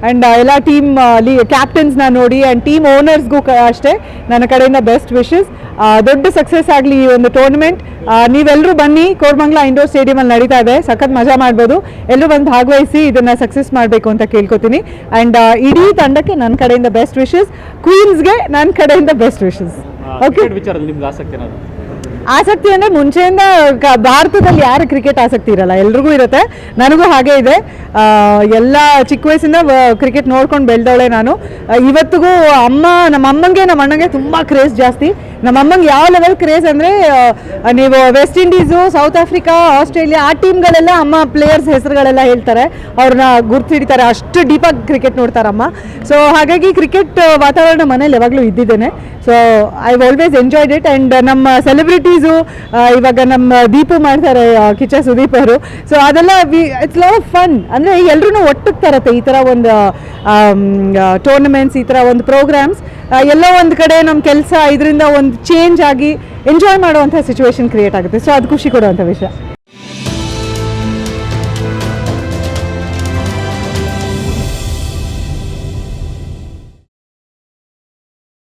And ಎಲ್ಲ team ಕ್ಯಾಪ್ಟನ್ಸ್ನ ನೋಡಿ and team ಓನರ್ಸ್ಗೂ ಅಷ್ಟೇ ನನ್ನ ಕಡೆಯಿಂದ ಬೆಸ್ಟ್ ವಿಶಸ್. ದೊಡ್ಡ ಸಕ್ಸಸ್ ಆಗಲಿ ಈ ಒಂದು ಟೂರ್ನಮೆಂಟ್. ನೀವೆಲ್ಲರೂ ಬನ್ನಿ, ಕೋರಮಂಗಲ ಇಂಡೋರ್ ಸ್ಟೇಡಿಯಮಲ್ಲಿ ನಡೀತಾ ಇದೆ, ಸಖತ್ ಮಜಾ ಮಾಡ್ಬೋದು. ಎಲ್ಲರೂ ಬಂದು ಭಾಗವಹಿಸಿ ಇದನ್ನು ಸಕ್ಸಸ್ ಮಾಡಬೇಕು ಅಂತ ಕೇಳ್ಕೊತೀನಿ. ಆ್ಯಂಡ್ ಇಡೀ ತಂಡಕ್ಕೆ ನನ್ನ ಕಡೆಯಿಂದ ಬೆಸ್ಟ್ ವಿಶಸ್, ಕ್ವೀನ್ಸ್ಗೆ ನನ್ನ ಕಡೆಯಿಂದ ಬೆಸ್ಟ್ ವಿಶಸ್. ಓಕೆ, ಆಸಕ್ತಿ ಅಂದರೆ ಮುಂಚೆಯಿಂದ ಭಾರತದಲ್ಲಿ ಯಾರು ಕ್ರಿಕೆಟ್ ಆಸಕ್ತಿ ಇರಲ್ಲ, ಎಲ್ರಿಗೂ ಇರುತ್ತೆ, ನನಗೂ ಹಾಗೆ ಇದೆ. ಎಲ್ಲ ಚಿಕ್ಕ ವಯಸ್ಸಿಂದ ಕ್ರಿಕೆಟ್ ನೋಡ್ಕೊಂಡು ಬೆಳೆದವಳೆ ನಾನು. ಇವತ್ತಿಗೂ ನಮ್ಮ ಅಮ್ಮಂಗೆ ನಮ್ಮ ಅಣ್ಣಂಗೆ ತುಂಬ ಕ್ರೇಜ್ ಜಾಸ್ತಿ. ನಮ್ಮ ಅಮ್ಮಂಗೆ ಯಾವ ಲೆವೆಲ್ ಕ್ರೇಜ್ ಅಂದರೆ, ನೀವು West Indies, South Africa, Australia ಆ ಟೀಮ್ಗಳೆಲ್ಲ ಅಮ್ಮ ಪ್ಲೇಯರ್ಸ್ ಹೆಸರುಗಳೆಲ್ಲ ಹೇಳ್ತಾರೆ, ಅವ್ರನ್ನ ಗುರ್ತಿಡಿತಾರೆ, ಅಷ್ಟು ಡೀಪಾಗಿ ಕ್ರಿಕೆಟ್ ನೋಡ್ತಾರಮ್ಮ. ಸೊ ಹಾಗಾಗಿ ಕ್ರಿಕೆಟ್ ವಾತಾವರಣ ಮನೇಲಿ ಯಾವಾಗಲೂ ಇದ್ದಿದ್ದೇನೆ. So I always enjoyed it. And ನಮ್ಮ ಸೆಲೆಬ್ರಿಟೀಸು ಇವಾಗ ನಮ್ಮ ದೀಪು ಮಾಡ್ತಾರೆ, ಕಿಚ್ಚ ಸುದೀಪ್ ಅವರು. ಸೊ ಅದೆಲ್ಲ ಇಟ್ಸ್ ಲಾಟ್ ಆಫ್ ಫನ್. ಅಂದರೆ ಎಲ್ಲರೂ ಒಟ್ಟಿಗೆ ತರತ್ತೆ ಈ ಥರ ಒಂದು ಟೂರ್ನಮೆಂಟ್ಸ್, ಈ ಥರ ಒಂದು ಪ್ರೋಗ್ರಾಮ್ಸ್. ಎಲ್ಲೋ ಒಂದು ಕಡೆ ನಮ್ಮ ಕೆಲಸ ಇದರಿಂದ ಒಂದು ಚೇಂಜ್ ಆಗಿ ಎಂಜಾಯ್ ಮಾಡುವಂಥ ಸಿಚುವೇಶನ್ ಕ್ರಿಯೇಟ್ ಆಗುತ್ತೆ. ಸೊ ಅದು ಖುಷಿ ಕೊಡುವಂಥ ವಿಷಯ.